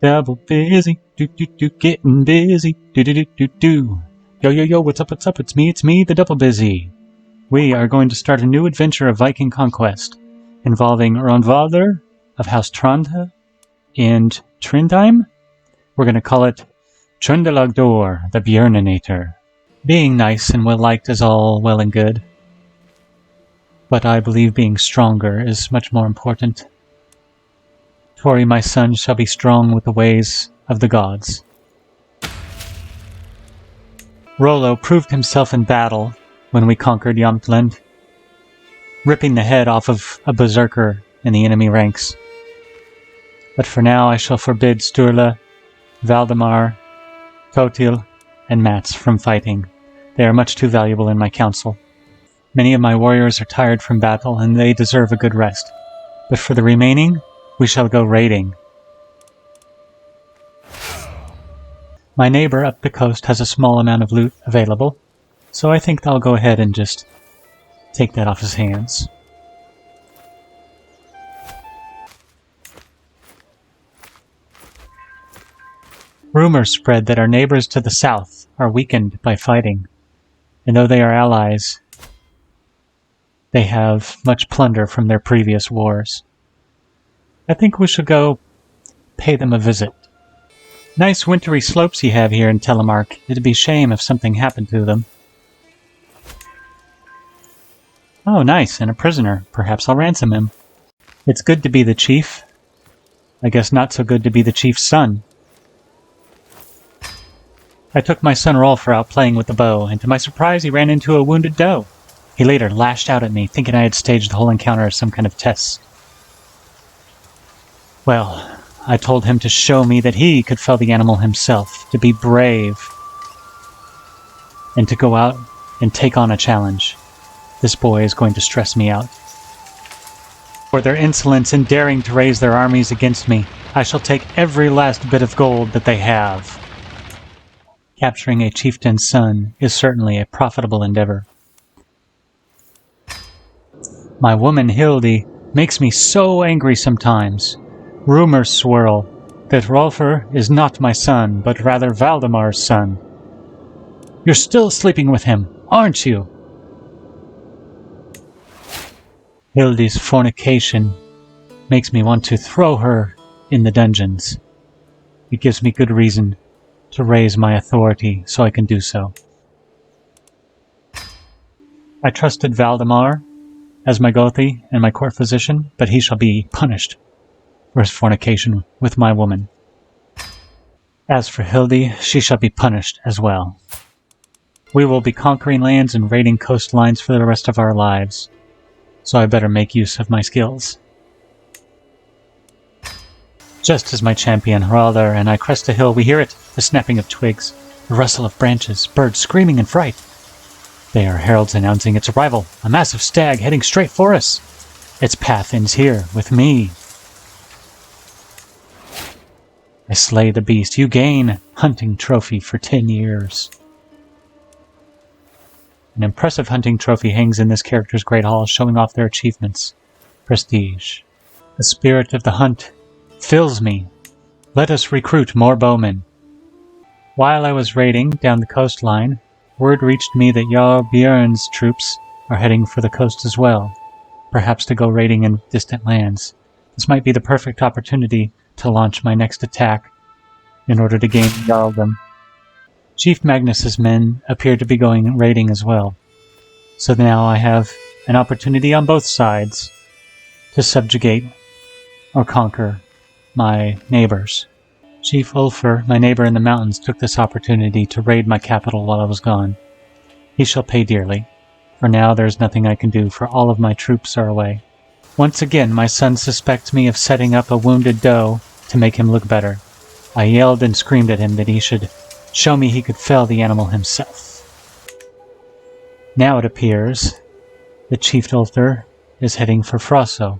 Double busy, getting busy, do. Yo, what's up, it's me, the double busy. We are going to start a new adventure of Viking Conquest, involving Rognvalder of House Tronde and Trondheim. We're going to call it Trondelagdor, the Björninator. Being nice and well-liked is all well and good, but I believe being stronger is much more important. Tori, my son, shall be strong with the ways of the gods. Rollo proved himself in battle when we conquered Jämtland, ripping the head off of a berserker in the enemy ranks. But for now I shall forbid Sturla, Valdemar, Totil, and Mats from fighting. They are much too valuable in my council. Many of my warriors are tired from battle, and they deserve a good rest. But for the remaining, we shall go raiding. My neighbor up the coast has a small amount of loot available, so I think I'll go ahead and just take that off his hands. Rumors spread that our neighbors to the south are weakened by fighting, and though they are allies, they have much plunder from their previous wars. I think we should go pay them a visit. Nice wintry slopes you have here in Telemark. It'd be a shame if something happened to them. Oh, nice, and a prisoner. Perhaps I'll ransom him. It's good to be the chief. I guess not so good to be the chief's son. I took my son Rolfer out playing with the bow, and to my surprise he ran into a wounded doe. He later lashed out at me, thinking I had staged the whole encounter as some kind of test. Well, I told him to show me that he could fell the animal himself, to be brave, and to go out and take on a challenge. This boy is going to stress me out. For their insolence in daring to raise their armies against me, I shall take every last bit of gold that they have. Capturing a chieftain's son is certainly a profitable endeavor. My woman Hildi makes me so angry sometimes. Rumors swirl that Rolfer is not my son, but rather Valdemar's son. You're still sleeping with him, aren't you? Hildi's fornication makes me want to throw her in the dungeons. It gives me good reason to raise my authority so I can do so. I trusted Valdemar as my Gothi and my court physician, but he shall be punished for his fornication with my woman. As for Hildi, she shall be punished as well. We will be conquering lands and raiding coastlines for the rest of our lives, so I better make use of my skills. Just as my champion Haraldr and I crest a hill, we hear it, the snapping of twigs, the rustle of branches, birds screaming in fright. They are heralds announcing its arrival, a massive stag heading straight for us. Its path ends here, with me. I slay the beast. You gain hunting trophy for 10 years. An impressive hunting trophy hangs in this character's great hall, showing off their achievements. Prestige. The spirit of the hunt fills me. Let us recruit more bowmen. While I was raiding down the coastline, word reached me that Jarl Björn's troops are heading for the coast as well, perhaps to go raiding in distant lands. This might be the perfect opportunity to launch my next attack in order to gain Jarldom. Chief Magnus's men appear to be going raiding as well, so now I have an opportunity on both sides to subjugate or conquer my neighbors. Chief Ulfr, my neighbor in the mountains, took this opportunity to raid my capital while I was gone. He shall pay dearly. For now, there is nothing I can do, for all of my troops are away. Once again, my son suspects me of setting up a wounded doe to make him look better. I yelled and screamed at him that he should show me he could fell the animal himself. Now it appears that Chief Ulfr is heading for Frosso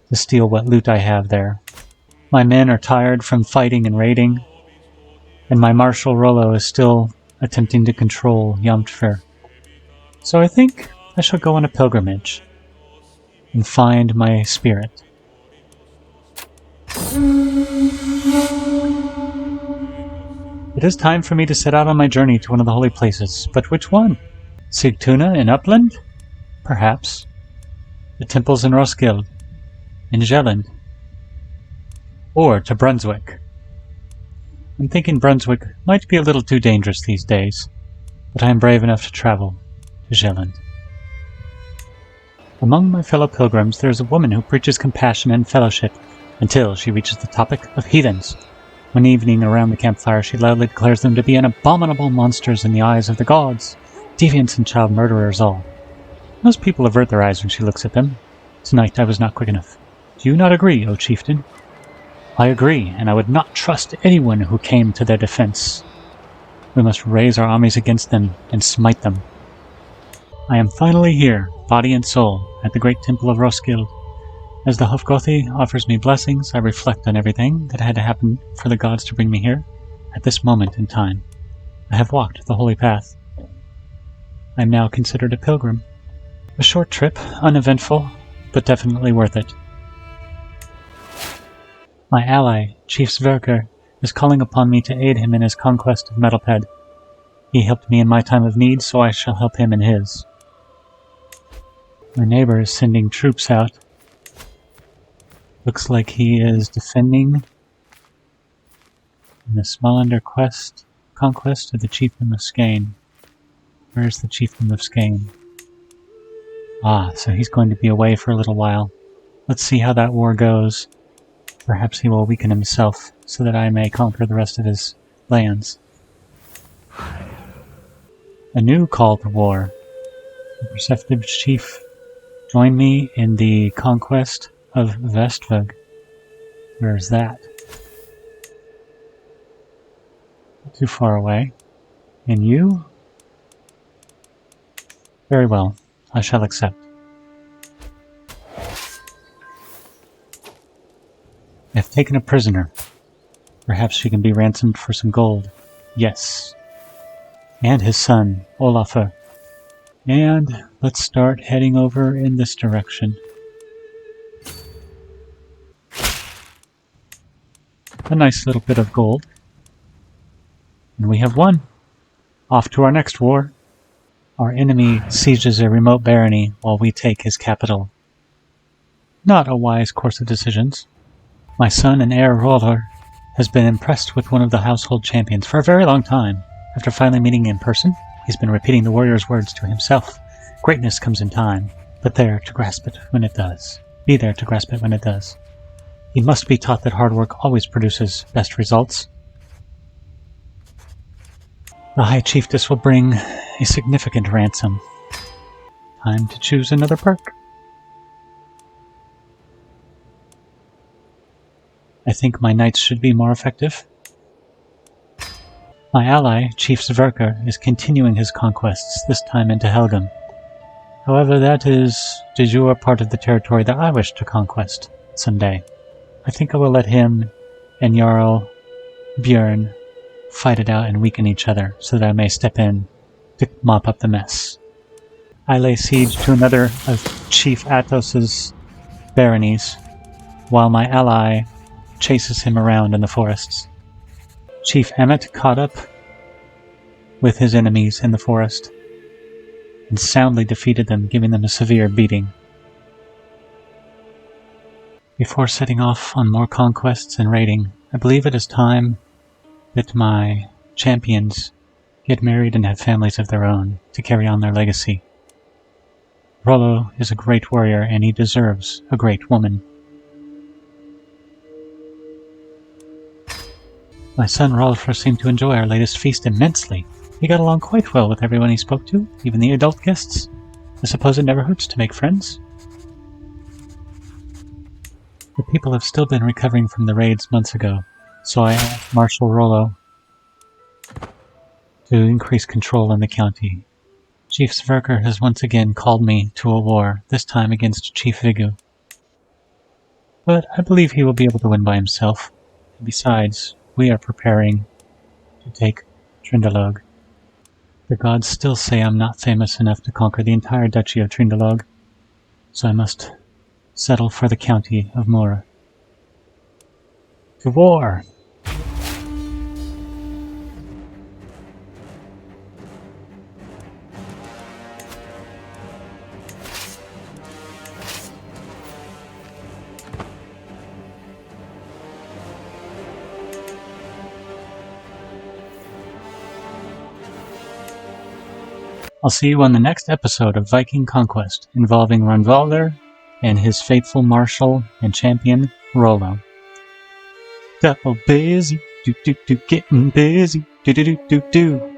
to steal what loot I have there. My men are tired from fighting and raiding, and my Marshal Rollo is still attempting to control Jämtland. So I think I shall go on a pilgrimage and find my spirit. It is time for me to set out on my journey to one of the holy places, but which one? Sigtuna in Upland? Perhaps. The temples in Roskilde, in Jelland, or to Brunswick. I'm thinking Brunswick might be a little too dangerous these days, but I am brave enough to travel to Jelland. Among my fellow pilgrims there is a woman who preaches compassion and fellowship until she reaches the topic of heathens. One evening around the campfire she loudly declares them to be an abominable monsters in the eyes of the gods, deviants and child murderers all. Most people avert their eyes when she looks at them. Tonight I was not quick enough. Do you not agree, O chieftain? I agree, and I would not trust anyone who came to their defense. We must raise our armies against them and smite them. I am finally here, body and soul, at the great temple of Roskilde. As the Hofgothi offers me blessings, I reflect on everything that had to happen for the gods to bring me here, at this moment in time. I have walked the holy path. I am now considered a pilgrim. A short trip, uneventful, but definitely worth it. My ally, Chief Sverker, is calling upon me to aid him in his conquest of Metalped. He helped me in my time of need, so I shall help him in his. My neighbor is sending troops out. Looks like he is defending in the Smallander conquest of the Chiefdom of Skane. Where is the Chiefdom of Skane? So he's going to be away for a little while. Let's see how that war goes. Perhaps he will weaken himself, so that I may conquer the rest of his lands. A new call to war. The Perceptive Chief join me in the conquest of Vestvig. Where is that? Not too far away. And you? Very well. I shall accept. I have taken a prisoner. Perhaps she can be ransomed for some gold. Yes. And his son, Olafur. And let's start heading over in this direction. A nice little bit of gold. And we have won. Off to our next war. Our enemy sieges a remote barony while we take his capital. Not a wise course of decisions. My son and heir Roller has been impressed with one of the household champions for a very long time. After finally meeting in person, he's been repeating the warrior's words to himself. Greatness comes in time, but there to grasp it when it does. Be there to grasp it when it does. He must be taught that hard work always produces best results. The High Chiefess will bring a significant ransom. Time to choose another perk. I think my knights should be more effective. My ally, Chief Sverker, is continuing his conquests, this time into Helgum. However, that is de jure part of the territory that I wish to conquest someday. I think I will let him and Jarl Björn fight it out and weaken each other, so that I may step in to mop up the mess. I lay siege to another of Chief Atos's baronies, while my ally chases him around in the forests. Chief Emmet caught up with his enemies in the forest and soundly defeated them, giving them a severe beating. Before setting off on more conquests and raiding, I believe it is time that my champions get married and have families of their own to carry on their legacy. Rollo is a great warrior, and he deserves a great woman. My son Rolfr seemed to enjoy our latest feast immensely. He got along quite well with everyone he spoke to, even the adult guests. I suppose it never hurts to make friends. The people have still been recovering from the raids months ago, so I asked Marshal Rollo to increase control in the county. Chief Sverker has once again called me to a war, this time against Chief Vigu. But I believe he will be able to win by himself. Besides, we are preparing to take Trindelog. The gods still say I'm not famous enough to conquer the entire duchy of Trindelog, so I must settle for the county of Mora. to war. I'll see you on the next episode of Viking Conquest, involving Rognvalder and his faithful marshal and champion, Rollo. Double busy, getting busy, do.